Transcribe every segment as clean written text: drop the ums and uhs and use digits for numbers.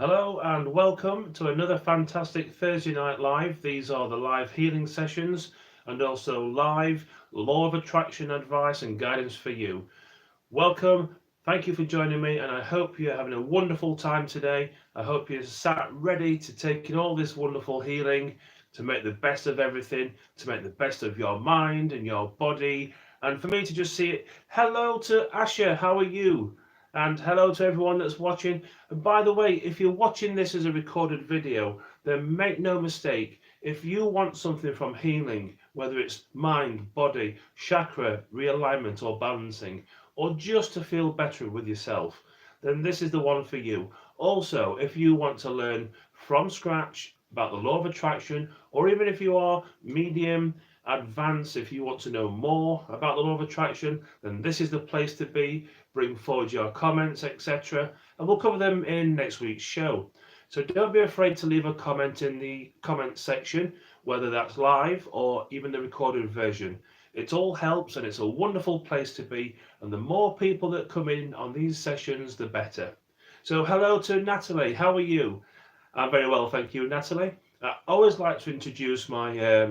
Hello and welcome to another fantastic Thursday night live. These are the live healing sessions and also live law of attraction advice and guidance for you. Welcome. Thank you for joining me, and I hope you're having a wonderful time today. I hope you're sat ready to take in all this wonderful healing, to make the best of everything, to make the best of your mind and your body. And for me to just see it, hello to Asha, how are you? And hello to everyone that's watching. And by the way, if you're watching this as a recorded video, then make no mistake, if you want something from healing, whether it's mind, body, chakra, realignment, or balancing, or just to feel better with yourself, then this is the one for you. Also, if you want to learn from scratch about the law of attraction, or even if you are medium, advanced, if you want to know more about the law of attraction, then this is the place to be. Bring forward your comments, etc., and we'll cover them in next week's show. So don't be afraid to leave a comment in the comment section, whether that's live or even the recorded version. It all helps and it's a wonderful place to be, and the more people that come in on these sessions, the better. So hello to Natalie, how are you? I'm very well, thank you, Natalie. I always like to introduce my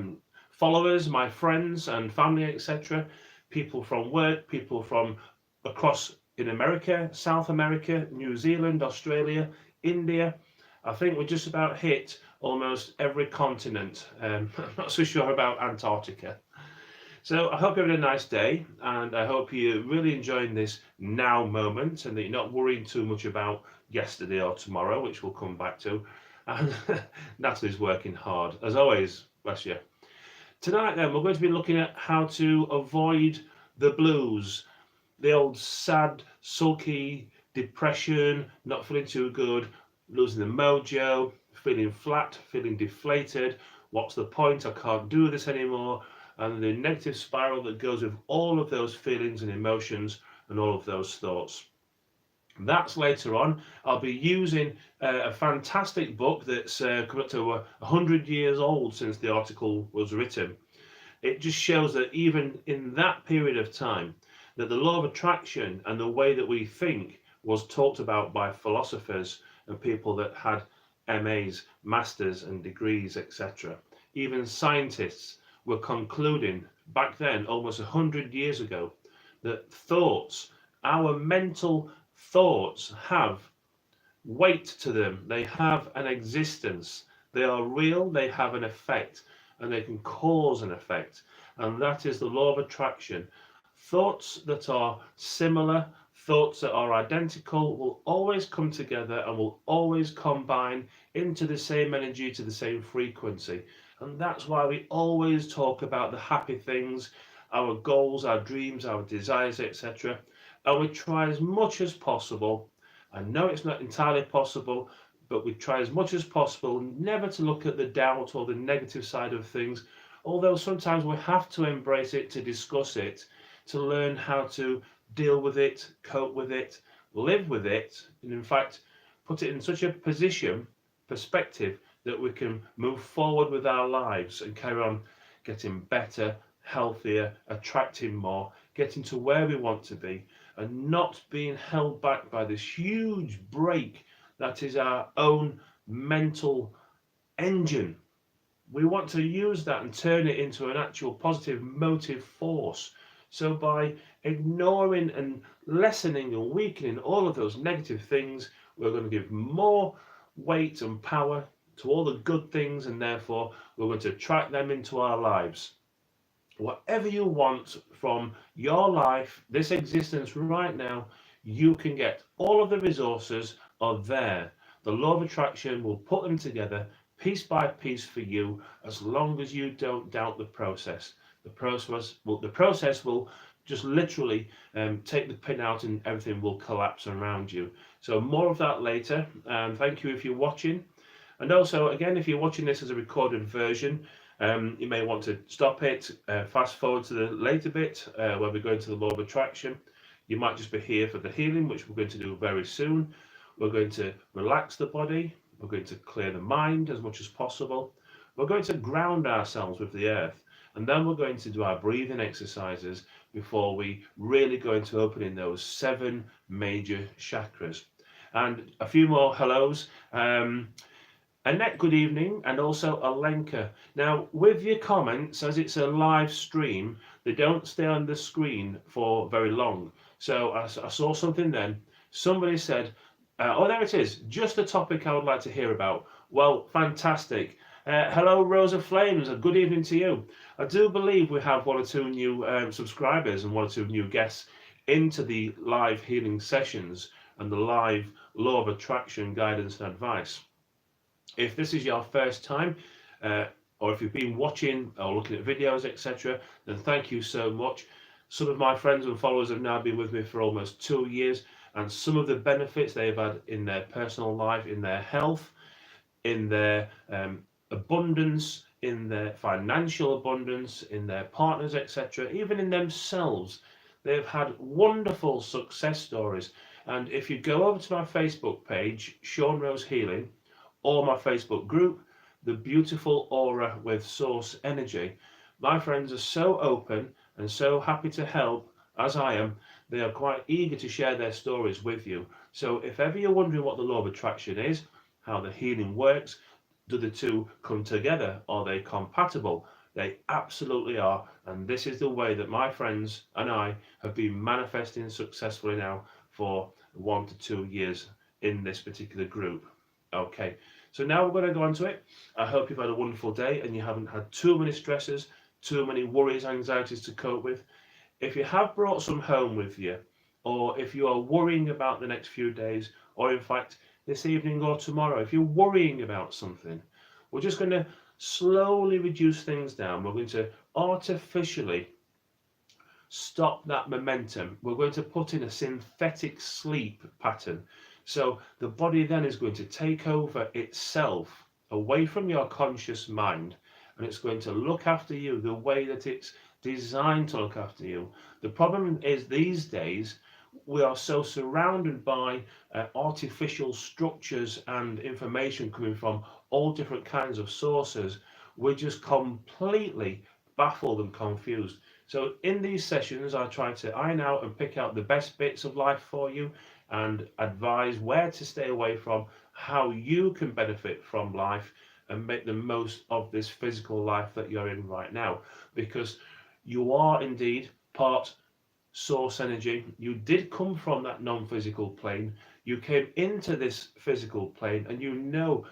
followers, my friends and family, etc. People from work, people from across in America, South America, New Zealand, Australia, India. I think we just about hit almost every continent. I'm not so sure about Antarctica. So I hope you're having a nice day, and I hope you're really enjoying this now moment and that you're not worrying too much about yesterday or tomorrow, which we'll come back to. And Natalie's working hard, as always, bless you. Tonight then, we're going to be looking at how to avoid the blues, the old sad, sulky depression, not feeling too good, losing the mojo, feeling flat, feeling deflated. What's the point? I can't do this anymore. And the negative spiral that goes with all of those feelings and emotions and all of those thoughts. That's later on. I'll be using a fantastic book that's come up to 100 years old since the article was written. It just shows that even in that period of time, that the law of attraction and the way that we think was talked about by philosophers and people that had MAs, masters and degrees, etc. Even scientists were concluding back then, almost 100 years ago, that thoughts, our mental thoughts, have weight to them. They have an existence. They are real, they have an effect, and they can cause an effect. And that is the law of attraction. Thoughts that are similar, thoughts that are identical, will always come together and will always combine into the same energy, to the same frequency. And that's why we always talk about the happy things, our goals, our dreams, our desires, etc. And we try as much as possible. I know it's not entirely possible, but we try as much as possible never to look at the doubt or the negative side of things, although sometimes we have to embrace it, to discuss it, to learn how to deal with it, cope with it, live with it, and in fact, put it in such a perspective, that we can move forward with our lives and carry on getting better, healthier, attracting more, getting to where we want to be, and not being held back by this huge brake that is our own mental engine. We want to use that and turn it into an actual positive motive force. So by ignoring and lessening and weakening all of those negative things, we're going to give more weight and power to all the good things, and therefore we're going to attract them into our lives. Whatever you want from your life, this existence right now, you can get. All of the resources are there. The law of attraction will put them together piece by piece for you, as long as you don't doubt the process. The process will just literally take the pin out and everything will collapse around you. So more of that later. Thank you if you're watching. And also, again, if you're watching this as a recorded version, you may want to stop it, fast forward to the later bit where we're going to the law of attraction. You might just be here for the healing, which we're going to do very soon. We're going to relax the body. We're going to clear the mind as much as possible. We're going to ground ourselves with the earth. And then we're going to do our breathing exercises before we really go into opening those 7 major chakras. and a few more hellos. Annette, good evening, and also Alenka. Now, with your comments, as it's a live stream, they don't stay on the screen for very long. So I saw something then. Somebody said, oh, there it is, just a topic I would like to hear about. Well, fantastic. Hello, Rosa Flames, and good evening to you. I do believe we have one or two new subscribers and one or two new guests into the live healing sessions and the live law of attraction guidance and advice. If this is your first time, or if you've been watching or looking at videos, etc., then thank you so much. Some of my friends and followers have now been with me for almost 2 years, and some of the benefits they've had in their personal life, in their health, in their abundance, in their financial abundance, in their partners, etc., even in themselves, they've had wonderful success stories. And if you go over to my Facebook page, Shaun Rose Healing, or my Facebook group, The Beautiful Aura with Source Energy, my friends are so open and so happy to help, as I am. They are quite eager to share their stories with you. So if ever you're wondering what the law of attraction is, how the healing works, do the two come together? Are they compatible? They absolutely are. And this is the way that my friends and I have been manifesting successfully now for 1 to 2 years in this particular group. Okay, so now we're going to go on to it. I hope you've had a wonderful day and you haven't had too many stresses, too many worries, anxieties to cope with. If you have brought some home with you, or if you are worrying about the next few days, or in fact this evening or tomorrow, if you're worrying about something, we're just going to slowly reduce things down. We're going to artificially stop that momentum. We're going to put in a synthetic sleep pattern. So the body then is going to take over itself away from your conscious mind, and it's going to look after you the way that it's designed to look after you. The problem is these days we are so surrounded by artificial structures and information coming from all different kinds of sources. We're just completely baffled and confused. So in these sessions, I try to iron out and pick out the best bits of life for you and advise where to stay away from, how you can benefit from life and make the most of this physical life that you're in right now. Because you are indeed part source energy. You did come from that non-physical plane. You came into this physical plane, and you know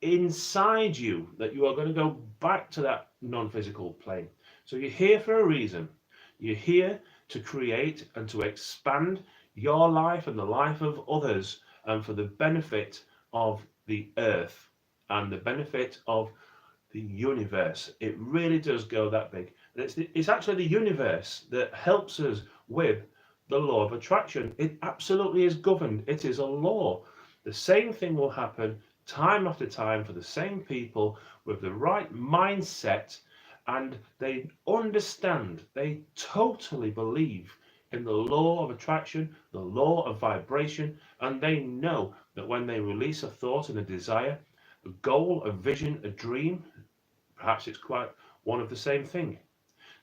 inside you that you are going to go back to that non-physical plane. So you're here for a reason. You're here to create and to expand your life and the life of others, and for the benefit of the earth and the benefit of the universe. It really does go that big. It's actually the universe that helps us with the law of attraction. It absolutely is governed. It is a law. The same thing will happen time after time for the same people with the right mindset, and they understand, they totally believe in the law of attraction, the law of vibration, and they know that when they release a thought and a desire, a goal, a vision, a dream, perhaps it's quite one of the same thing.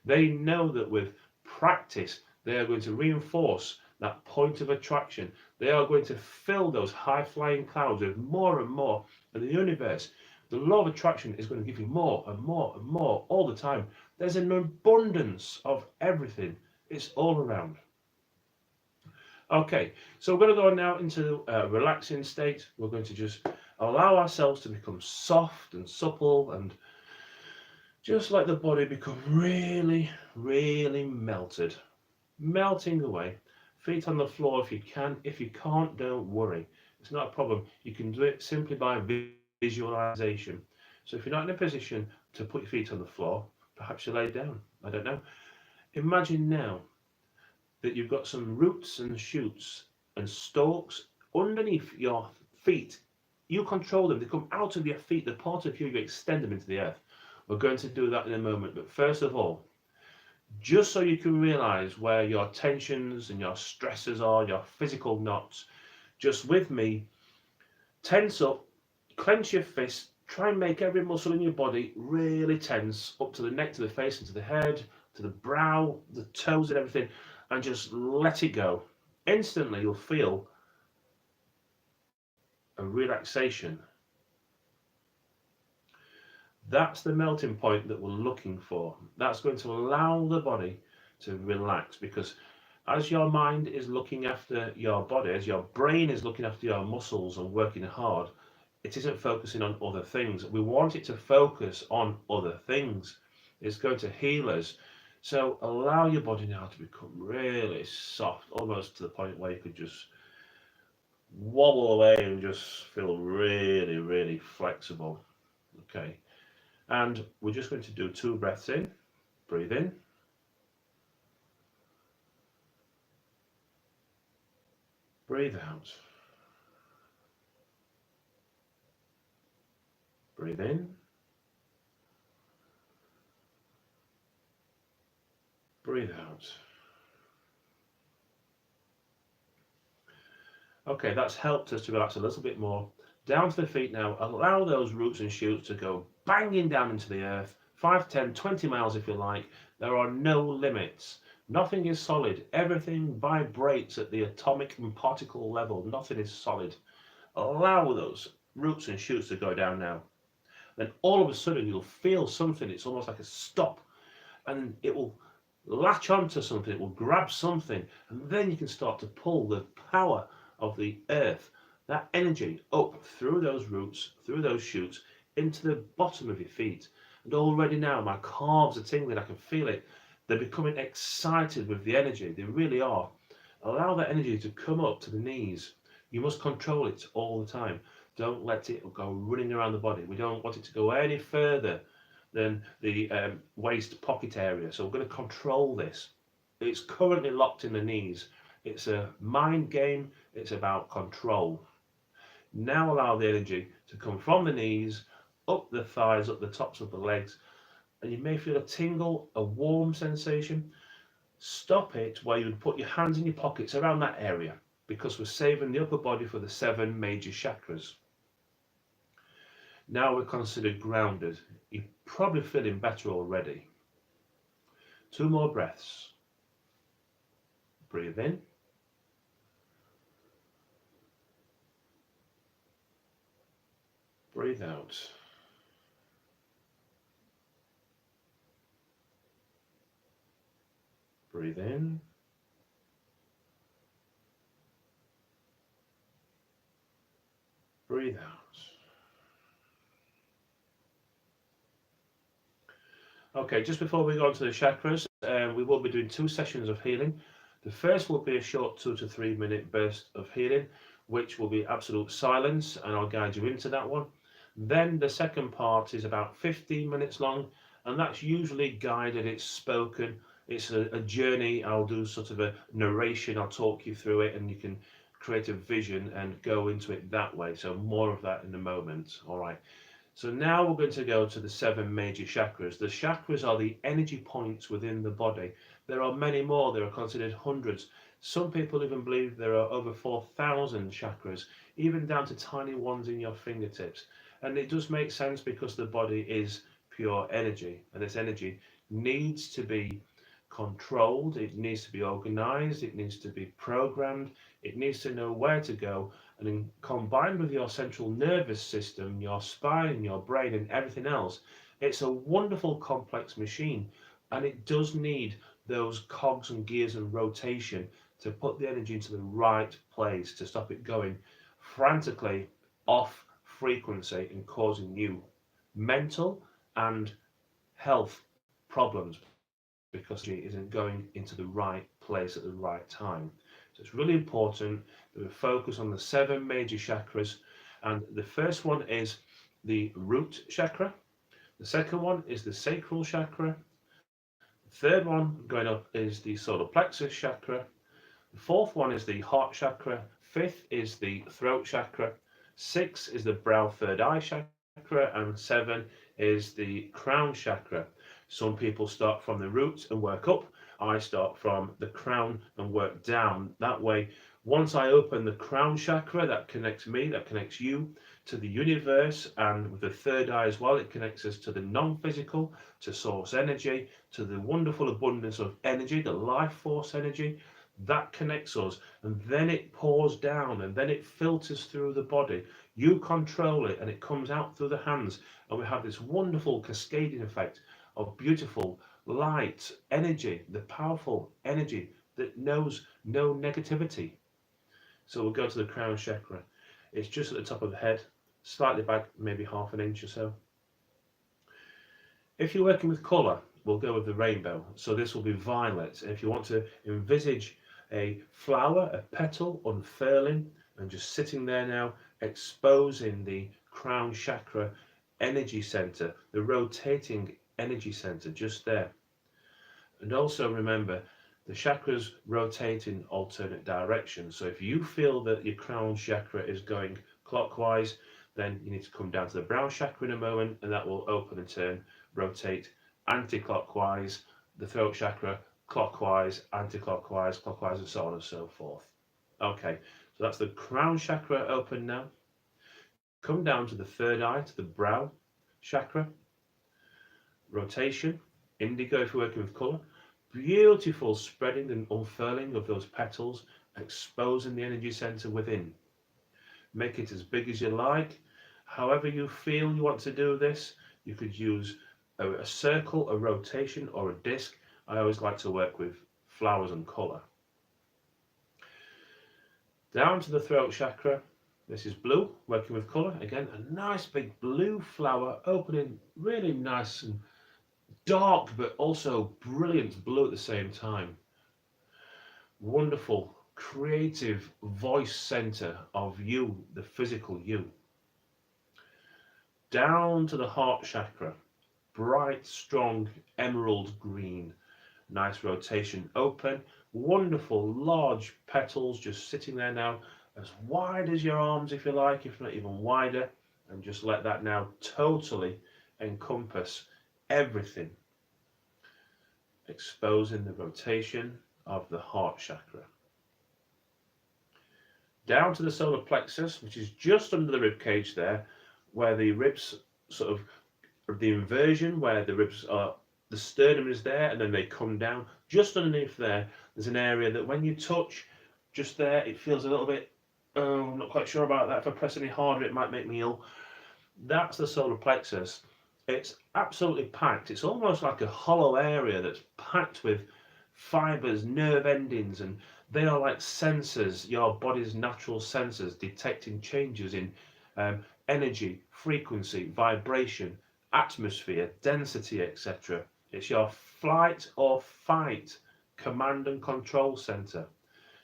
They know that with practice, they are going to reinforce that point of attraction. They are going to fill those high-flying clouds with more and more. And the universe, the law of attraction is going to give you more and more and more all the time. There's an abundance of everything. It's all around. Okay, so we're going to go now into a relaxing state. We're going to just allow ourselves to become soft and supple, and just let the body become really, really melted. Melting away. Feet on the floor if you can. If you can't, don't worry. It's not a problem. You can do it simply by visualization. So if you're not in a position to put your feet on the floor, perhaps you lay down. I don't know. Imagine now that you've got some roots and shoots and stalks underneath your feet. You control them. They come out of your feet. They're part of you. You extend them into the earth. We're going to do that in a moment. But first of all, just so you can realize where your tensions and your stresses are, your physical knots, just with me, tense up, clench your fist, try and make every muscle in your body really tense, up to the neck, to the face, and to the head, to the brow, the toes and everything, and just let it go. Instantly you'll feel a relaxation. That's the melting point that we're looking for. That's going to allow the body to relax, because as your mind is looking after your body, as your brain is looking after your muscles and working hard, it isn't focusing on other things. We want it to focus on other things. It's going to heal us. So allow your body now to become really soft, almost to the point where you could just wobble away and just feel really, really flexible. Okay. And we're just going to do 2 breaths in. Breathe in. Breathe out. Breathe in. Breathe out. Okay, that's helped us to relax a little bit more. Down to the feet now. Allow those roots and shoots to go banging down into the earth. 5, 10, 20 miles if you like. There are no limits. Nothing is solid. Everything vibrates at the atomic and particle level. Nothing is solid. Allow those roots and shoots to go down now. Then all of a sudden you'll feel something. It's almost like a stop. And it will latch onto something. It will grab something. And then you can start to pull the power of the earth, that energy, up through those roots, through those shoots, into the bottom of your feet. And already now my calves are tingling. I can feel it. They're becoming excited with the energy. They really are. Allow that energy to come up to the knees. You must control it all the time. Don't let it go running around the body. We don't want it to go any further than the waist pocket area. So we're going to control this. It's currently locked in the knees. It's a mind game. It's about control. Now allow the energy to come from the knees, up the thighs, up the tops of the legs, and you may feel a tingle, a warm sensation. Stop it where you would put your hands in your pockets around that area, because we're saving the upper body for the 7 major chakras. Now we're considered grounded. You're probably feeling better already. 2 more breaths. Breathe in. Breathe out. Breathe in. Breathe out. Okay, just before we go on to the chakras, we will be doing 2 sessions of healing. The first will be a short 2 to 3 minute burst of healing, which will be absolute silence, and I'll guide you into that one. Then the second part is about 15 minutes long, and that's usually guided, it's spoken, it's a journey. I'll do sort of a narration, I'll talk you through it, and you can create a vision and go into it that way. So more of that in a moment. All right. So now we're going to go to the 7 major chakras. The chakras are the energy points within the body. There are many more. There are considered hundreds. Some people even believe there are over 4,000 chakras, even down to tiny ones in your fingertips. And it does make sense, because the body is pure energy, and this energy needs to be controlled, it needs to be organized, it needs to be programmed, it needs to know where to go. And then combined with your central nervous system, your spine, your brain, and everything else, it's a wonderful complex machine. And it does need those cogs and gears and rotation to put the energy into the right place, to stop it going frantically off frequency and causing you mental and health problems, because it isn't going into the right place at the right time. So it's really important that we focus on the 7 major chakras. And the first one is the root chakra. The second one is the sacral chakra. The third one going up is the solar plexus chakra. The fourth one is the heart chakra. Fifth is the throat chakra. 6 is the brow third eye chakra. And 7 is the crown chakra. Some people start from the root and work up. I start from the crown and work down. That way, once I open the crown chakra, that connects me, that connects you to the universe, and with the third eye as well, it connects us to the non-physical, to source energy, to the wonderful abundance of energy, the life force energy. That connects us, and then it pours down, and then it filters through the body. You control it, and it comes out through the hands, and we have this wonderful cascading effect of beautiful light energy, the powerful energy that knows no negativity. So we'll go to the crown chakra. It's just at the top of the head, slightly back, maybe half an inch or so. If you're working with colour, we'll go with the rainbow. So this will be violet. And if you want to envisage a flower, a petal unfurling and just sitting there now, exposing the crown chakra energy center, the rotating energy center just there. And also remember, the chakras rotate in alternate directions. So if you feel that your crown chakra is going clockwise, then you need to come down to the brown chakra in a moment, and that will open and turn, rotate anti-clockwise, the throat chakra clockwise, anti-clockwise, clockwise, and so on and so forth. Okay, so that's the crown chakra open now. Come down to the third eye, to the brow chakra. Rotation, indigo if you're working with colour. Beautiful spreading and unfurling of those petals, exposing the energy centre within. Make it as big as you like. However you feel you want to do this, you could use a circle, a rotation, or a disc. I always like to work with flowers and colour. Down to the throat chakra. This is blue, working with colour. Again, a nice big blue flower opening, really nice and dark, but also brilliant blue at the same time. Wonderful, creative voice center of you, the physical you. Down to the heart chakra. Bright, strong, emerald green. Nice rotation, open. Wonderful, large petals just sitting there now, as wide as your arms if you like, if not even wider. And just let that now totally encompass everything, exposing the rotation of the heart chakra. Down to the solar plexus, which is just under the rib cage there, where the ribs sort of, the inversion, where the ribs are, the sternum is there, and then they come down. Just underneath there, there's an area that when you touch, just there, it feels a little bit, oh, I'm not quite sure about that. If I press any harder, it might make me ill. That's the solar plexus. It's absolutely packed. It's almost like a hollow area that's packed with fibers, nerve endings, and they are like sensors, your body's natural sensors, detecting changes in energy, frequency, vibration, atmosphere, density, etc. It's your flight or fight command and control center.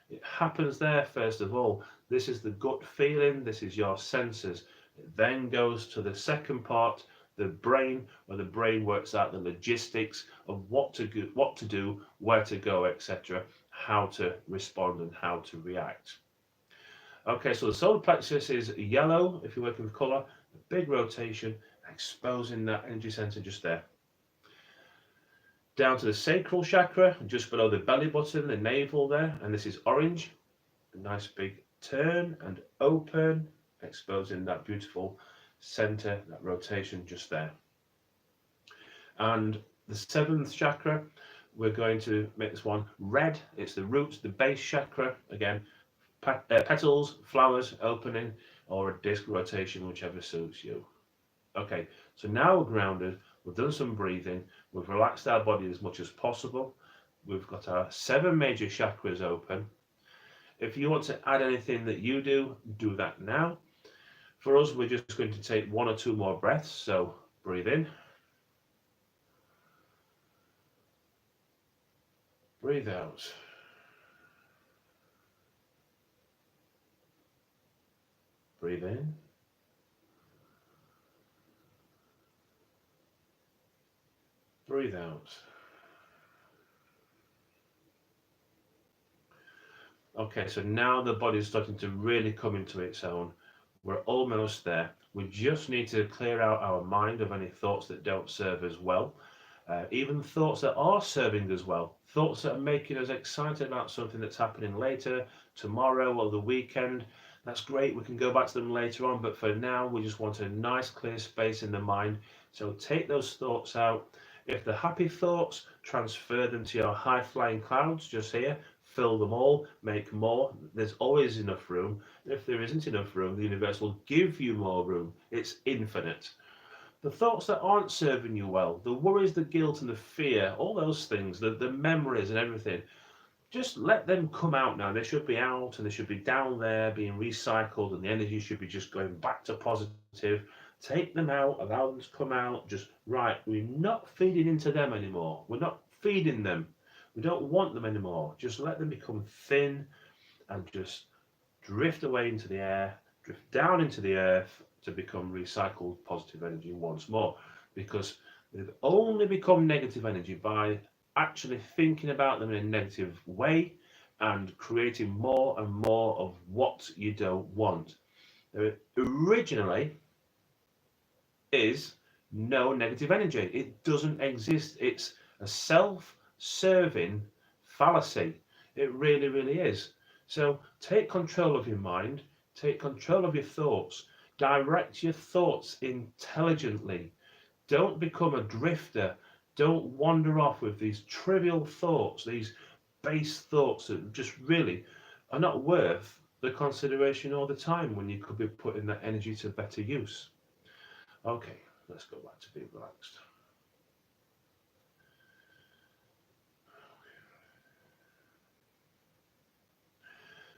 It happens there first of all. This is the gut feeling, this is your senses. It then goes to the second part, the brain, where the brain works out the logistics of what to do, where to go, etc., how to respond and how to react. Okay, so the solar plexus is yellow if you're working with colour, a big rotation, exposing that energy center just there. Down to the sacral chakra, just below the belly button, the navel there, and this is orange. A nice big turn and open, exposing that beautiful center, that rotation just there. And the seventh chakra, we're going to make this one red. It's the roots, the base chakra. Again, petals, flowers opening, or a disc rotation, whichever suits you. Okay, so now we're grounded. We've done some breathing. We've relaxed our body as much as possible. We've got our 7 major chakras open. If you want to add anything that you do that now. For us, we're just going to take 1 or 2 more breaths. So breathe in. Breathe out. Breathe in. Breathe out. Okay, so now the body's starting to really come into its own. We're almost there. We just need to clear out our mind of any thoughts that don't serve us well. Even thoughts that are serving us well. Thoughts that are making us excited about something that's happening later, tomorrow or the weekend. That's great, we can go back to them later on, but for now we just want a nice clear space in the mind. So take those thoughts out. If they're happy thoughts, transfer them to your high-flying clouds just here. fill them all, make more. There's always enough room. If there isn't enough room, the universe will give you more room. It's infinite. The thoughts that aren't serving you well, the worries, the guilt, and the fear, all those things, the memories and everything, just let them come out now. They should be out and they should be down there being recycled, and the energy should be just going back to positive. Take them out, allow them to come out. Just right, we're not feeding into them anymore. We're not feeding them. We don't want them anymore. Just let them become thin and just drift away into the air, drift down into the earth to become recycled positive energy once more. Because they've only become negative energy by actually thinking about them in a negative way and creating more and more of what you don't want. There originally is no negative energy. It doesn't exist. It's a self-serving fallacy. It really, really is. So take control of your mind, take control of your thoughts, direct your thoughts intelligently. Don't become a drifter. Don't wander off with these trivial thoughts, these base thoughts that just really are not worth the consideration or the time when you could be putting that energy to better use. Okay, let's go back to being relaxed.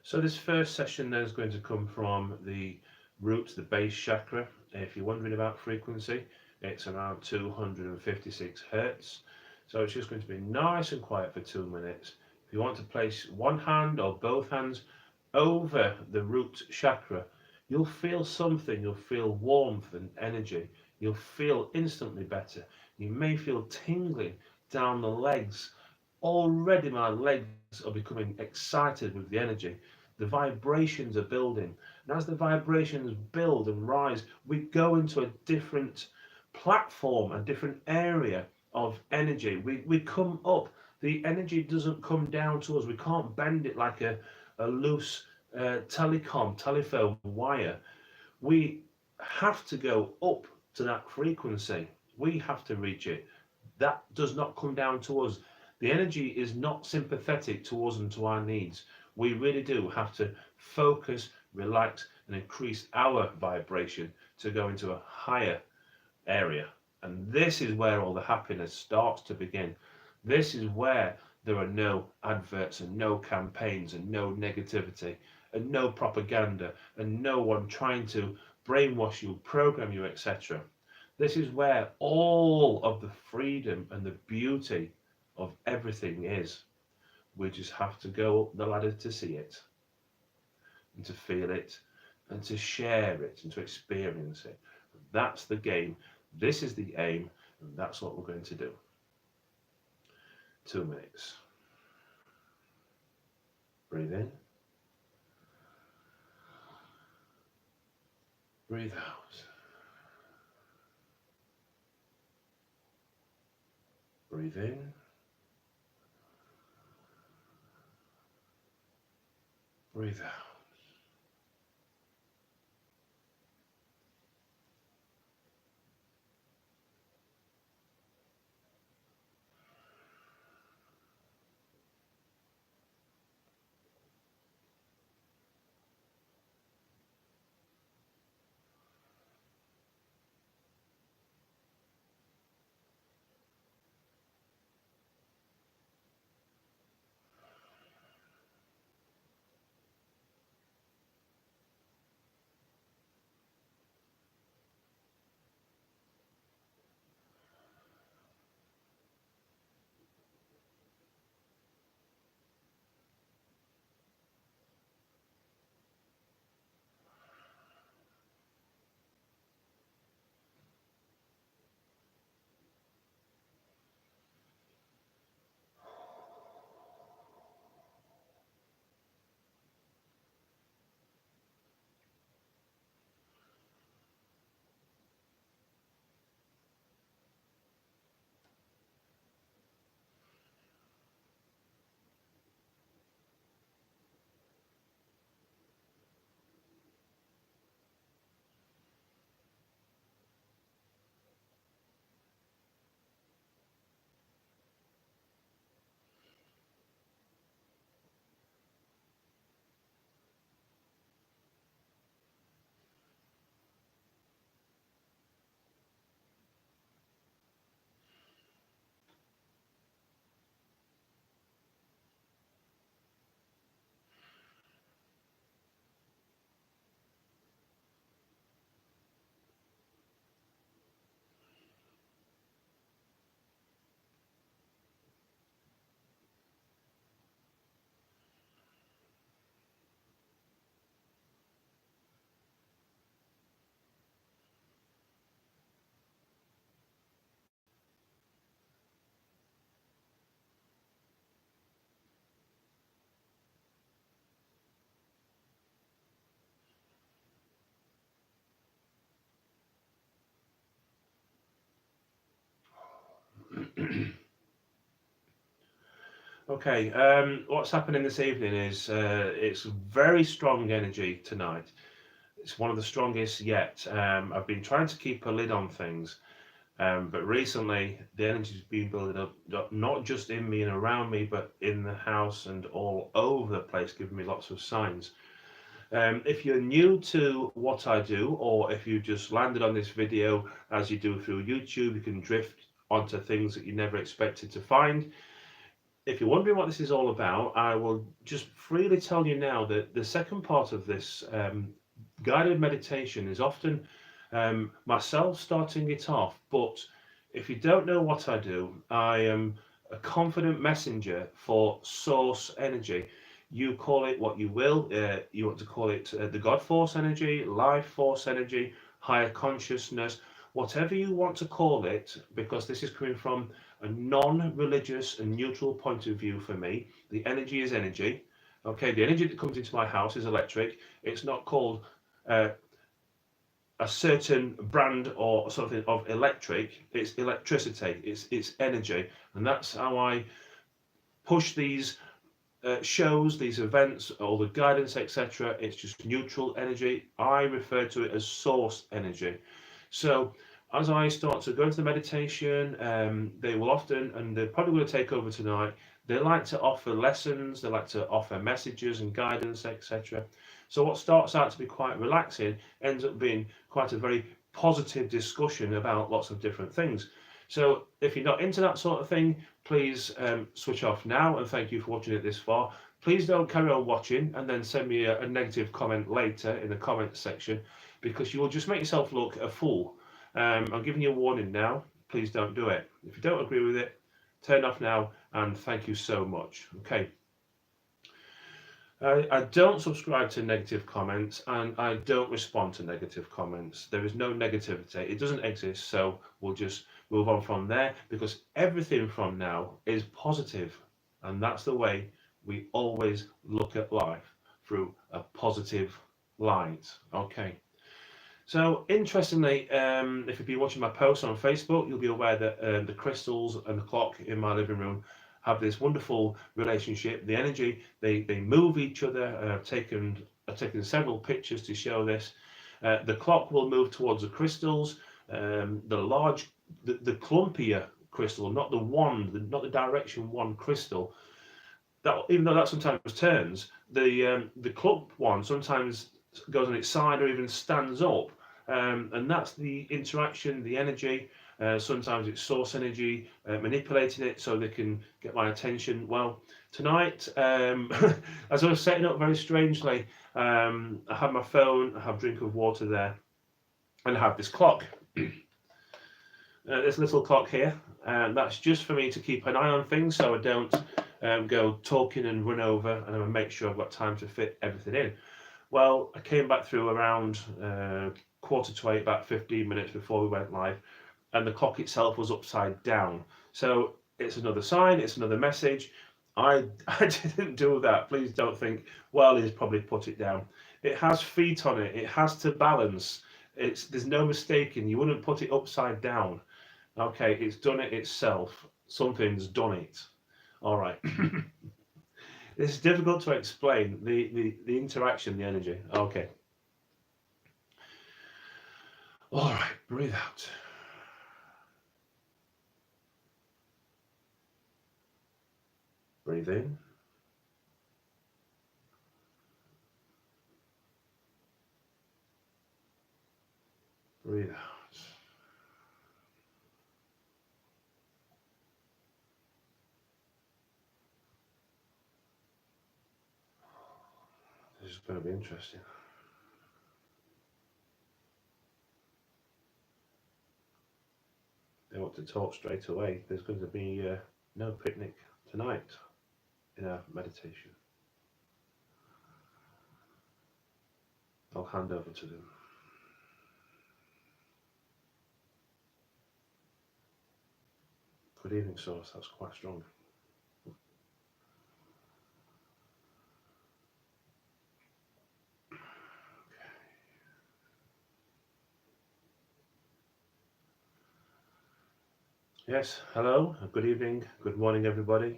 So this first session then is going to come from the root, the base chakra. If you're wondering about frequency, it's around 256 hertz. So it's just going to be nice and quiet for 2 minutes. If you want to place one hand or both hands over the root chakra, you'll feel something. You'll feel warmth and energy. You'll feel instantly better. You may feel tingling down the legs. Already my legs are becoming excited with the energy. The vibrations are building. And as the vibrations build and rise, we go into a different platform, a different area of energy. We come up. The energy doesn't come down to us. We can't bend it like a loose telephone wire. We have to go up to that frequency. We have to reach it. That does not come down to us. The energy is not sympathetic to us and to our needs. We really do have to focus, relax, and increase our vibration to go into a higher area. And this is where all the happiness starts to begin. This is where there are no adverts and no campaigns and no negativity and no propaganda and no one trying to brainwash you, program you, etc. This is where all of the freedom and the beauty of everything is. We just have to go up the ladder to see it and to feel it and to share it and to experience it. That's the game. This is the aim, and that's what we're going to do. 2 minutes. Breathe in. Breathe out. Breathe in. Breathe out. Okay, what's happening this evening is it's very strong energy tonight. It's one of the strongest yet. I've been trying to keep a lid on things, but recently the energy's been building up, not just in me and around me, but in the house and all over the place, giving me lots of signs. If you're new to what I do, or if you just landed on this video as you do through YouTube, you can drift onto things that you never expected to find. If you're wondering what this is all about, I will just freely tell you now that the second part of this guided meditation is often myself starting it off. But if you don't know what I do, I am a confident messenger for source energy. You call it what you will. You want to call it the God force energy, life force energy, higher consciousness, whatever you want to call it, because this is coming from a non-religious and neutral point of view for me. The energy is energy. Okay, the energy that comes into my house is electric. It's not called uh, a certain brand or something of electric. It's electricity. It's energy, and that's how I push these shows, these events, all the guidance, etc. It's just neutral energy. I refer to it as source energy. So as I start to go into the meditation, they will often, and they're probably going to take over tonight, they like to offer lessons, they like to offer messages and guidance, etc. So what starts out to be quite relaxing ends up being quite a very positive discussion about lots of different things. So if you're not into that sort of thing, please switch off now, and thank you for watching it this far. Please don't carry on watching and then send me a negative comment later in the comment section, because you will just make yourself look a fool. I'm giving you a warning now. Please don't do it. If you don't agree with it, turn off now, and thank you so much. Okay. I don't subscribe to negative comments, and I don't respond to negative comments. There is no negativity. It doesn't exist, so we'll just move on from there, because everything from now is positive, and that's the way we always look at life, through a positive light. Okay. So interestingly, if you've been watching my posts on Facebook, you'll be aware that the crystals and the clock in my living room have this wonderful relationship. The energy, they move each other. I've taken several pictures to show this. The clock will move towards the crystals. The clumpier crystal, not the wand, not the direction one crystal. That, even though that sometimes turns, the clump one sometimes goes on its side or even stands up, and that's the interaction, the energy. Sometimes it's source energy manipulating it so they can get my attention. Well, tonight, as I was setting up very strangely, I have my phone, I have a drink of water there, and I have this clock. This little clock here, and that's just for me to keep an eye on things so I don't go talking and run over, and I make sure I've got time to fit everything in. Well, I came back through around 7:45, about 15 minutes before we went live, and the clock itself was upside down. So it's another sign, it's another message. I didn't do that. Please don't think, well, he's probably put it down. It has feet on it. It has to balance. There's no mistaking. You wouldn't put it upside down. Okay, it's done it itself. Something's done it. All right. It's difficult to explain the interaction, the energy. Okay. All right, breathe out. Breathe in. Breathe out. This is going to be interesting. They want to talk straight away. There's going to be no picnic tonight in our meditation. I'll hand over to them. Good evening, Source. That's quite strong. Yes, hello, good evening, good morning, everybody.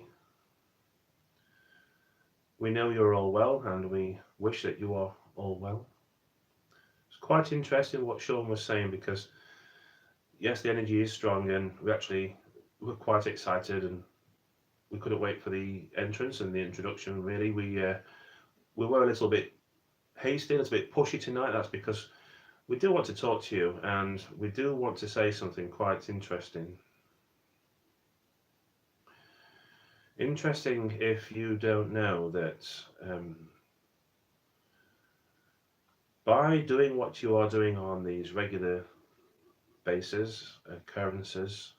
We know you're all well, and we wish that you are all well. It's quite interesting what Shaun was saying, because yes, the energy is strong, and we're quite excited, and we couldn't wait for the entrance and the introduction. Really, we were a little bit hasty, a little bit pushy tonight. That's because we do want to talk to you, and we do want to say something quite interesting. Interesting if you don't know that by doing what you are doing on these regular basis, occurrences,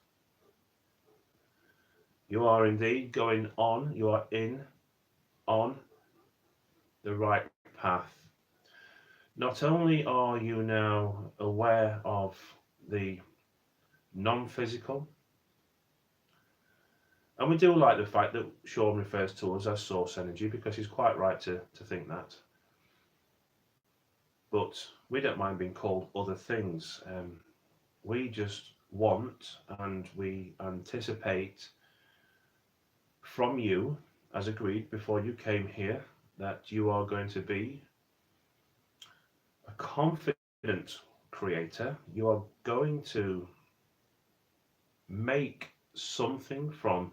you are indeed going on, you are on the right path. Not only are you now aware of the non-physical, and we do like the fact that Shaun refers to us as source energy, because he's quite right to think that. But we don't mind being called other things. We just want and we anticipate from you, as agreed before you came here, that you are going to be a confident creator. You are going to make something from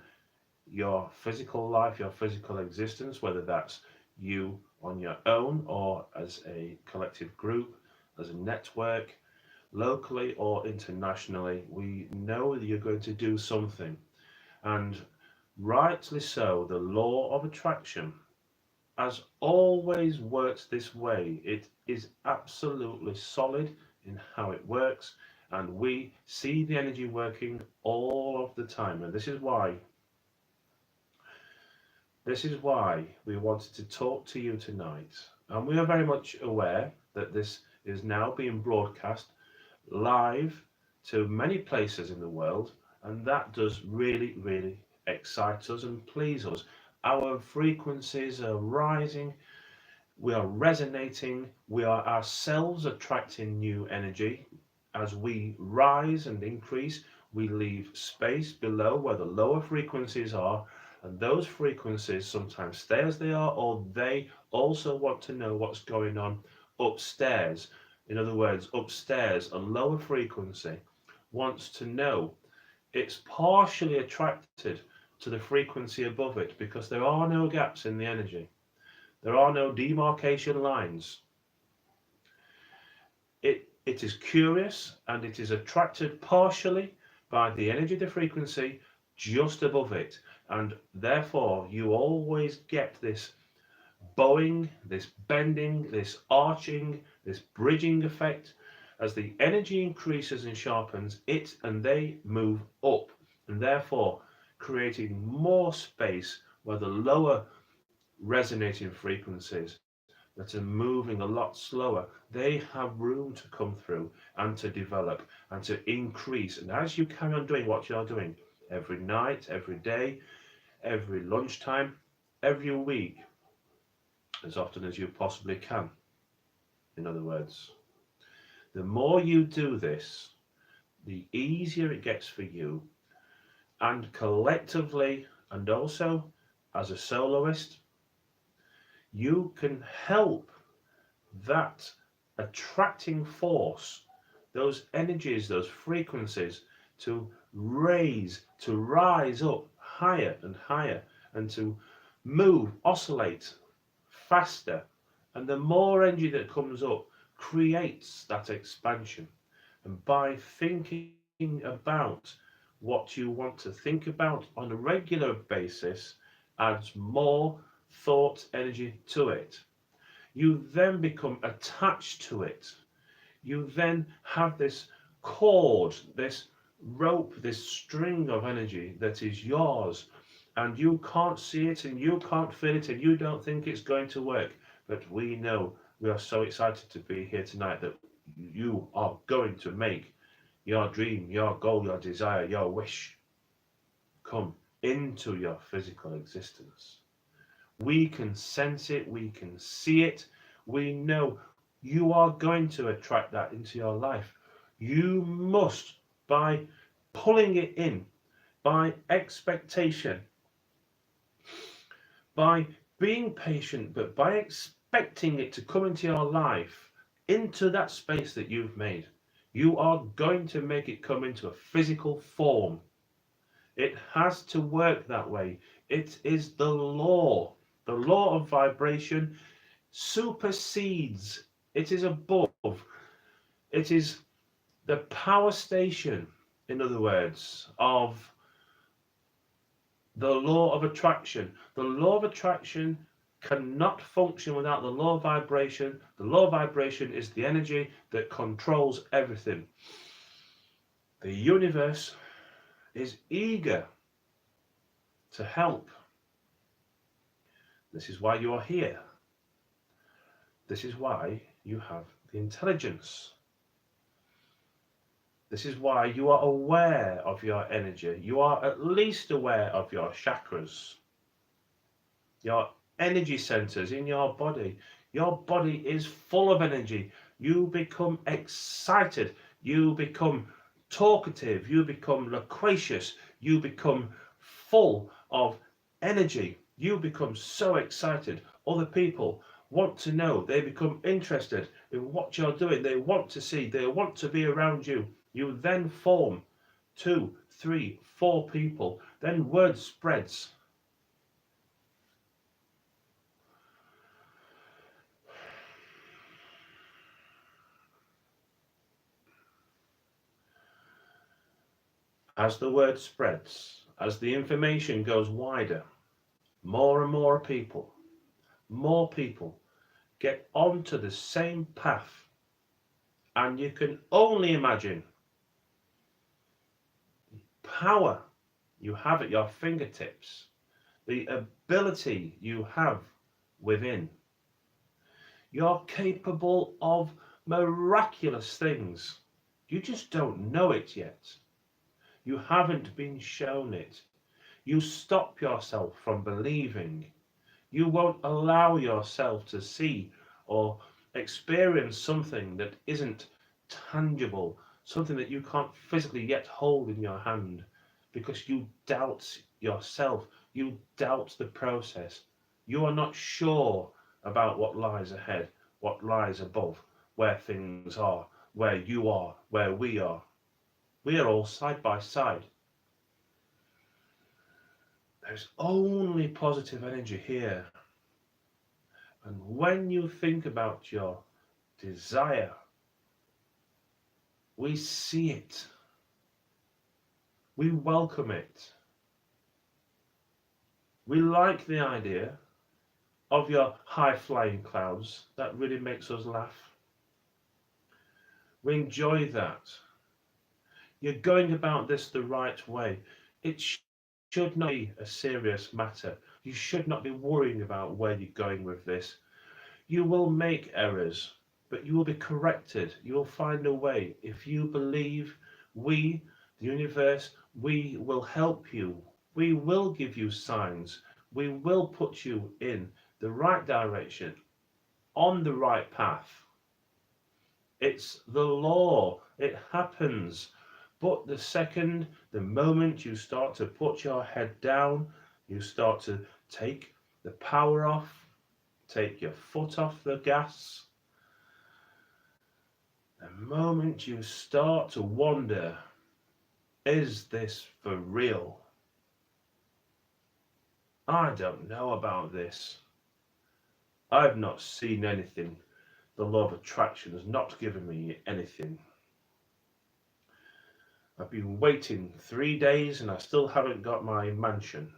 your physical life, your physical existence, whether that's you on your own or as a collective group, as a network, locally or internationally. We know that you're going to do something. And rightly so, the law of attraction has always worked this way. It is absolutely solid in how it works, and we see the energy working all of the time. And this is why we wanted to talk to you tonight. And we are very much aware that this is now being broadcast live to many places in the world, and that does really, really excite us and please us. Our frequencies are rising, we are resonating, we are ourselves attracting new energy. As we rise and increase, we leave space below where the lower frequencies are, and those frequencies sometimes stay as they are, or they also want to know what's going on upstairs. In other words, upstairs, a lower frequency wants to know. It's partially attracted to the frequency above it because there are no gaps in the energy. There are no demarcation lines. It is curious, and it is attracted partially by the energy, the frequency just above it. And therefore, you always get this bowing, this bending, this arching, this bridging effect. As the energy increases and sharpens, it and they move up, and therefore creating more space where the lower resonating frequencies that are moving a lot slower, they have room to come through and to develop and to increase. And as you carry on doing what you're doing every night, every day, every lunchtime, every week, as often as you possibly can, in other words, the more you do this, the easier it gets for you, and collectively, and also as a soloist, you can help that attracting force, those energies, those frequencies, to rise up higher and higher, and to move, oscillate faster. And the more energy that comes up creates that expansion. And by thinking about what you want to think about on a regular basis adds more thought energy to it. You then become attached to it. You then have this cord, this rope, this string of energy that is yours, and you can't see it and you can't feel it and you don't think it's going to work. But we know, we are so excited to be here tonight, that you are going to make your dream, your goal, your desire, your wish come into your physical existence. We can sense it, we can see it, we know you are going to attract that into your life. You must, by pulling it in, by expectation, by being patient, but by expecting it to come into your life, into that space that you've made, you are going to make it come into a physical form. It has to work that way. It is the law. The law of vibration supersedes, it is above, it is the power station, in other words, of the law of attraction. The law of attraction cannot function without the law of vibration. The law of vibration is the energy that controls everything. The universe is eager to help. This is why you are here. This is why you have the intelligence. This is why you are aware of your energy. You are at least aware of your chakras, your energy centers in your body. Your body is full of energy. You become excited. You become talkative. You become loquacious. You become full of energy. You become so excited. Other people want to know. They become interested in what you're doing. They want to see. They want to be around you. You then form 2, 3, 4 people. Then word spreads. As the word spreads, as the information goes wider, more and more people get onto the same path. And you can only imagine the power you have at your fingertips, the ability you have within. You're capable of miraculous things. You just don't know it yet. You haven't been shown it. You stop yourself from believing. You won't allow yourself to see or experience something that isn't tangible, something that you can't physically yet hold in your hand, because you doubt yourself. You doubt the process. You are not sure about what lies ahead, what lies above, where things are, where you are, where we are. We are all side by side. There's only positive energy here. And when you think about your desire, we see it. We welcome it. We like the idea of your high-flying clouds. That really makes us laugh. We enjoy that. You're going about this the right way. It should not be a serious matter. You should not be worrying about where you're going with this. You will make errors, but you will be corrected. You will find a way. If you believe, we, the universe, we will help you. We will give you signs. We will put you in the right direction, on the right path. It's the law. It happens. But the moment you start to put your head down, you start to take the power off, take your foot off the gas, the moment you start to wonder, is this for real? I don't know about this. I've not seen anything. The law of attraction has not given me anything. I've been waiting 3 days and I still haven't got my mansion.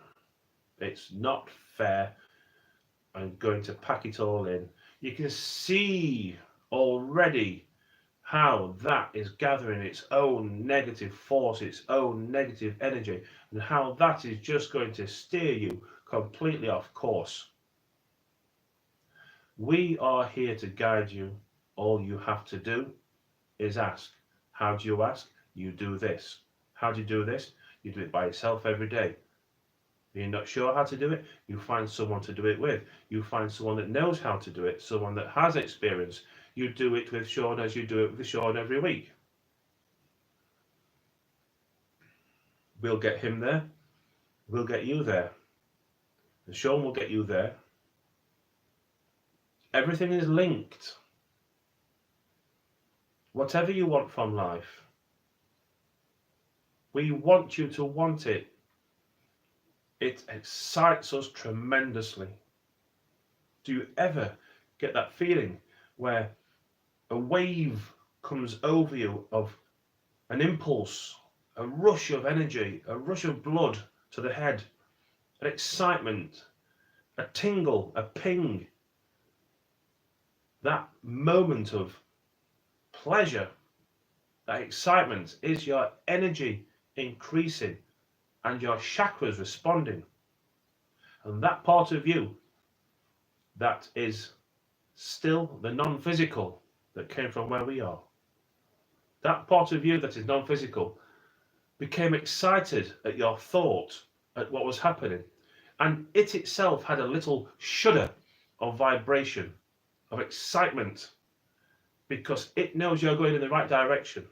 It's not fair. I'm going to pack it all in. You can see already how that is gathering its own negative force, its own negative energy, and how that is just going to steer you completely off course. We are here to guide you. All you have to do is ask. How do you ask? You do this. How do you do this? You do it by yourself every day. You're not sure how to do it? You find someone to do it with. You find someone that knows how to do it, someone that has experience. You do it with Shaun as you do it with Shaun every week. We'll get him there. We'll get you there. And Shaun will get you there. Everything is linked. Whatever you want from life, we want you to want it. It excites us tremendously. Do you ever get that feeling where a wave comes over you of an impulse, a rush of energy, a rush of blood to the head, an excitement, a tingle, a ping? That moment of pleasure, that excitement, is your energy increasing and your chakras responding. And that part of you that is still the non-physical that came from where we are, that part of you that is non-physical became excited at your thought, at what was happening. And it itself had a little shudder of vibration, of excitement, because it knows you're going in the right direction.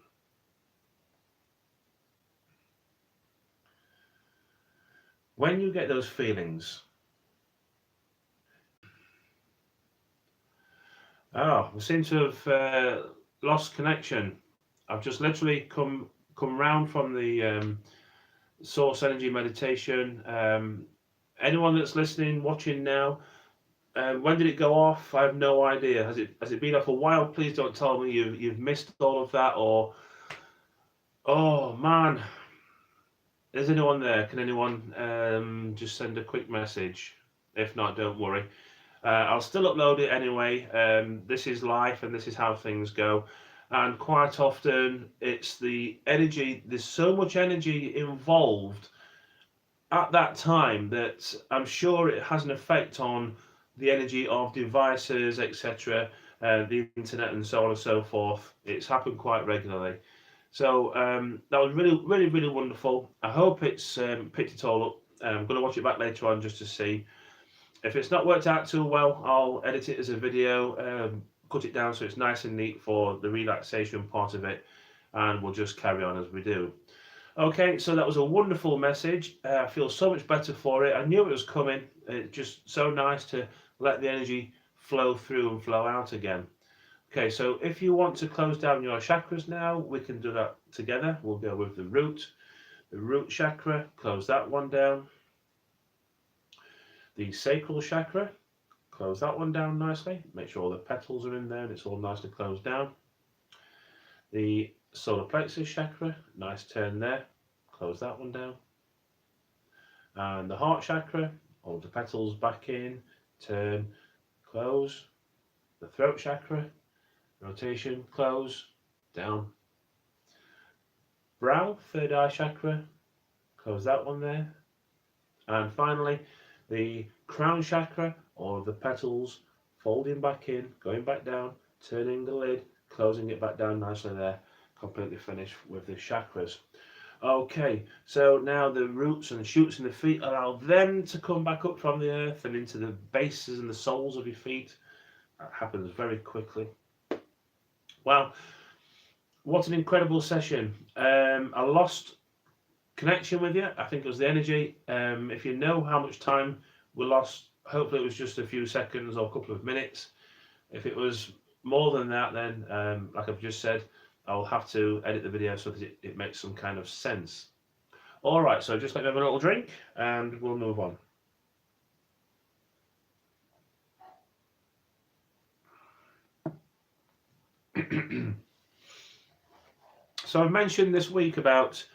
When you get those feelings, we seem to have lost connection. I've just literally come round from the source energy meditation. Anyone that's listening, watching now, when did it go off? I have no idea. Has it been off a while? Please don't tell me you've missed all of that, or oh man, is anyone there? Can anyone just send a quick message? If not, don't worry. I'll still upload it anyway. This is life and this is how things go. And quite often it's the energy, there's so much energy involved at that time that I'm sure it has an effect on the energy of devices, etc., the internet and so on and so forth. It's happened quite regularly. So that was really wonderful. I hope it's picked it all up. I'm going to watch it back later on just to see. If it's not worked out too well, I'll edit it as a video, cut it down so it's nice and neat for the relaxation part of it, and we'll just carry on as we do. Okay, so that was a wonderful message. I feel so much better for it. I knew it was coming. It's just so nice to let the energy flow through and flow out again. Okay, so if you want to close down your chakras now, we can do that together. We'll go with the root chakra, close that one down. The sacral chakra, close that one down nicely. Make sure all the petals are in there and it's all nicely closed down. The solar plexus chakra, nice turn there. Close that one down. And the heart chakra, all the petals back in, turn, close. The throat chakra, rotation, close, down. Brow, third eye chakra, close that one there. And finally, the crown chakra, all of the petals folding back in, going back down, turning the lid, closing it back down nicely there, completely finished with the chakras. Okay, so now the roots and shoots in the feet, allow them to come back up from the earth and into the bases and the soles of your feet. That happens very quickly. Wow, what an incredible session. I lost connection with you. I think it was the energy. If you know how much time we lost, hopefully it was just a few seconds or a couple of minutes. If it was more than that, then like I've just said, I'll have to edit the video so that it makes some kind of sense. All right, so just let me have a little drink and we'll move on. So I've mentioned this week about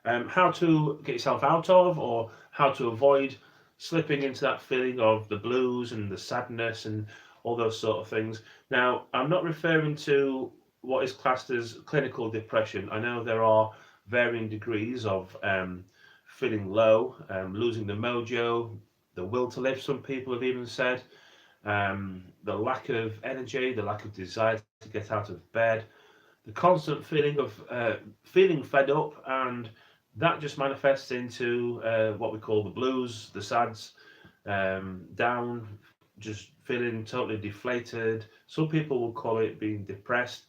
how to get yourself out of, or how to avoid slipping into that feeling of the blues and the sadness and all those sort of things. Now, I'm not referring to what is classed as clinical depression. I know there are varying degrees of feeling low, losing the mojo, the will to live, some people have even said, the lack of energy, the lack of desire to get out of bed, the constant feeling of feeling fed up, and that just manifests into what we call the blues, the sads, down, just feeling totally deflated. Some people will call it being depressed.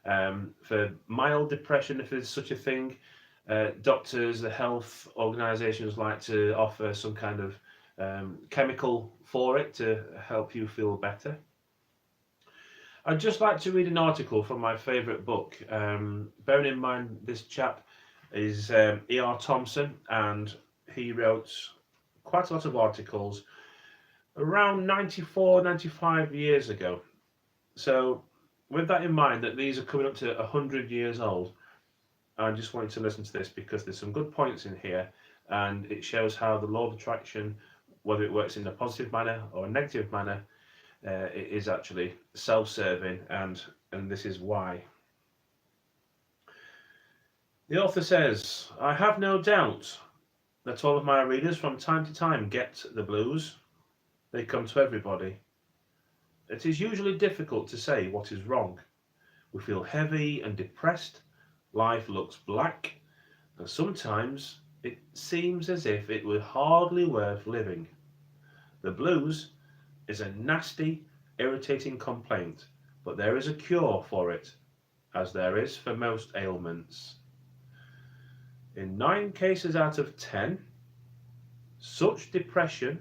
For mild depression, if there's such a thing, doctors, the health organisations like to offer some kind of chemical for it to help you feel better. I'd just like to read an article from my favourite book. Bearing in mind this chap is E.R. Thompson, and he wrote quite a lot of articles around 94, 95 years ago. So, with that in mind, that these are coming up to 100 years old, I just wanted to listen to this because there's some good points in here, and it shows how the law of attraction, whether it works in a positive manner or a negative manner, it is actually self-serving, and this is why. The author says, I have no doubt that all of my readers from time to time get the blues. They come to everybody. It is usually difficult to say what is wrong. We feel heavy and depressed. Life looks black, and sometimes it seems as if it were hardly worth living. The blues is a nasty, irritating complaint, but there is a cure for it, as there is for most ailments. In 9 cases out of 10, such depression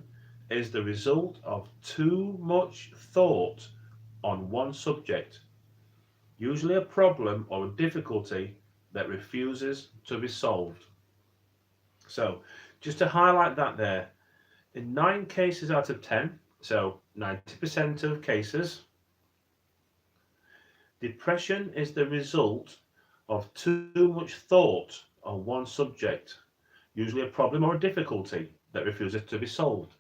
is the result of too much thought on one subject, usually a problem or a difficulty that refuses to be solved. So, just to highlight that there, in 9 cases out of 10, so 90% of cases, depression is the result of too much thought on one subject, usually a problem or a difficulty that refuses to be solved.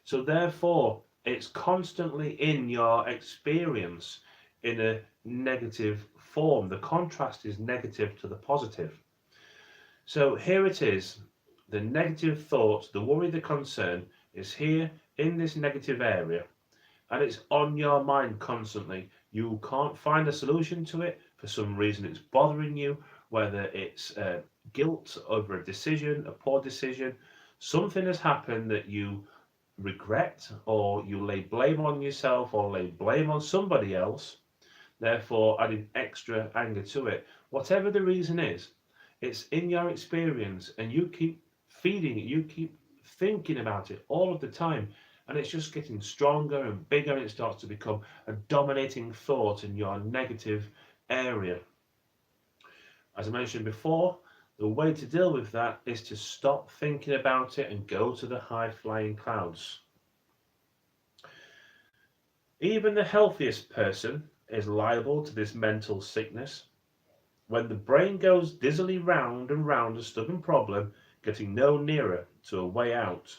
So therefore, it's constantly in your experience in a negative form. The contrast is negative to the positive. So here it is. The negative thought, the worry, the concern is here in this negative area, and it's on your mind constantly. You can't find a solution to it. For some reason, it's bothering you, whether it's guilt over a decision, a poor decision, something has happened that you regret, or you lay blame on yourself or lay blame on somebody else, therefore adding extra anger to it. Whatever the reason is, it's in your experience, and you keep feeding it, you keep thinking about it all of the time, and it's just getting stronger and bigger, and it starts to become a dominating thought in your negative area. As I mentioned before, the way to deal with that is to stop thinking about it and go to the high-flying clouds. Even the healthiest person is liable to this mental sickness. When the brain goes dizzily round and round a stubborn problem, getting no nearer to a way out.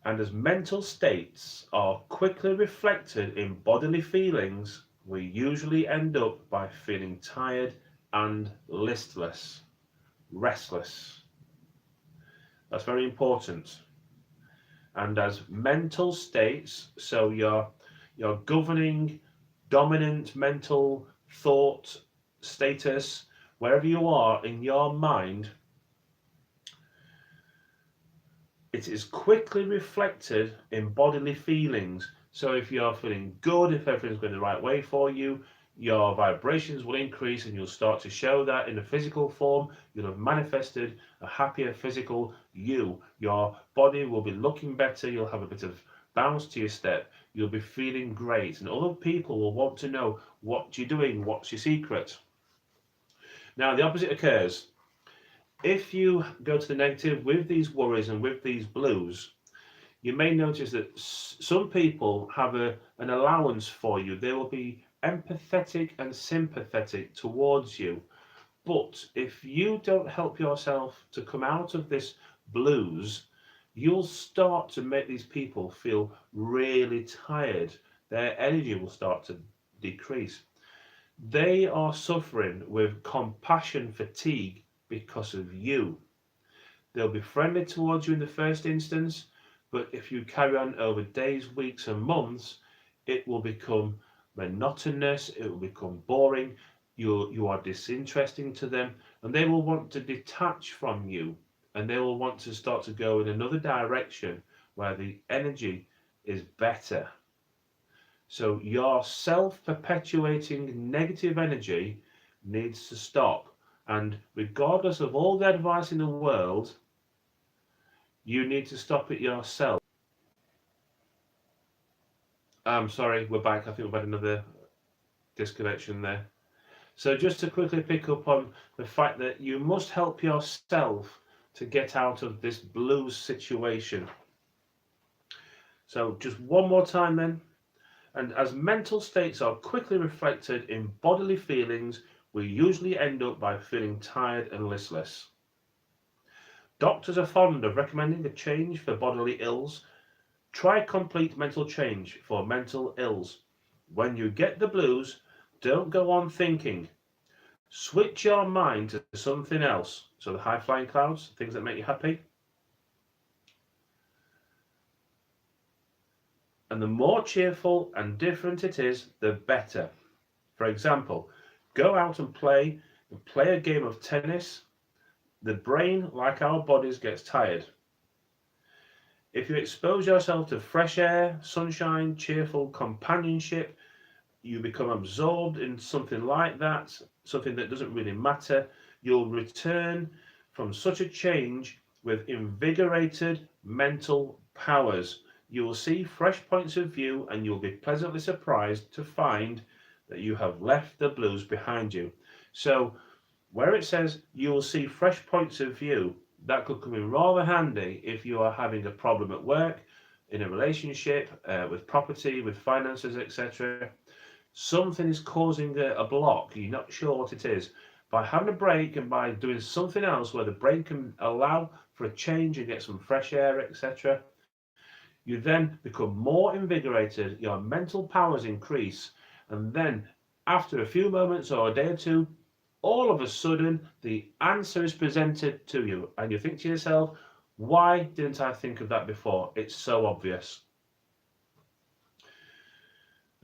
And as mental states are quickly reflected in bodily feelings, we usually end up by feeling tired and listless, restless. That's very important. And as mental states, so your governing, dominant mental thought status, wherever you are in your mind, it is quickly reflected in bodily feelings. So if you're feeling good, if everything's going the right way for you, your vibrations will increase, and you'll start to show that in a physical form. You'll have manifested a happier physical you. Your body will be looking better. You'll have a bit of bounce to your step. You'll be feeling great, and other people will want to know what you're doing, what's your secret. Now, the opposite occurs. If you go to the negative with these worries and with these blues, you may notice that some people have an allowance for you. They will be empathetic and sympathetic towards you. But if you don't help yourself to come out of this blues, you'll start to make these people feel really tired. Their energy will start to decrease. They are suffering with compassion fatigue because of you. They'll be friendly towards you in the first instance, but if you carry on over days, weeks, and months, it will become monotonous, it will become boring, you are disinteresting to them, and they will want to detach from you, and they will want to start to go in another direction where the energy is better. So your self-perpetuating negative energy needs to stop. And regardless of all the advice in the world, you need to stop it yourself. I'm sorry, we're back. I think we've had another disconnection there. So just to quickly pick up on the fact that you must help yourself to get out of this blues situation. So just one more time then. And as mental states are quickly reflected in bodily feelings, we usually end up by feeling tired and listless. Doctors are fond of recommending a change for bodily ills. Try complete mental change for mental ills. When you get the blues, don't go on thinking. Switch your mind to something else. So the high flying clouds, things that make you happy. And the more cheerful and different it is, the better. For example, go out and play a game of tennis. The brain, like our bodies, gets tired. If you expose yourself to fresh air, sunshine, cheerful companionship, you become absorbed in something like that, something that doesn't really matter. You'll return from such a change with invigorated mental powers. You will see fresh points of view and you'll be pleasantly surprised to find that you have left the blues behind you. So where it says you will see fresh points of view, that could come in rather handy if you are having a problem at work, in a relationship, with property, with finances, etc. Something is causing a block, you're not sure what it is. By having a break and by doing something else where the brain can allow for a change and get some fresh air, etc., you then become more invigorated, your mental powers increase, and then after a few moments or a day or two, all of a sudden the answer is presented to you and you think to yourself, why didn't I think of that before? It's so obvious.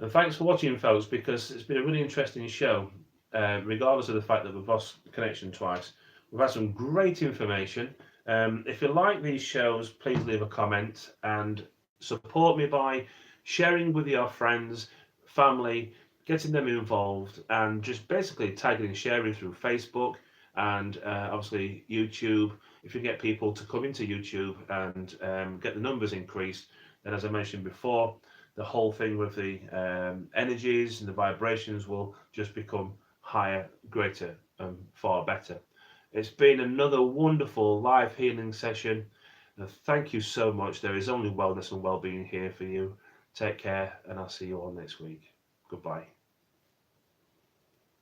And thanks for watching, folks, because it's been a really interesting show, regardless of the fact that we've lost connection twice. We've had some great information. If you like these shows, please leave a comment and support me by sharing with your friends, family, getting them involved, and just basically tagging and sharing through Facebook and obviously YouTube. If you get people to come into YouTube and get the numbers increased, then as I mentioned before, the whole thing with the energies and the vibrations will just become higher, greater, and far better. It's been another wonderful live healing session. Thank you so much. There is only wellness and well-being here for you. Take care, and I'll see you all next week. Goodbye.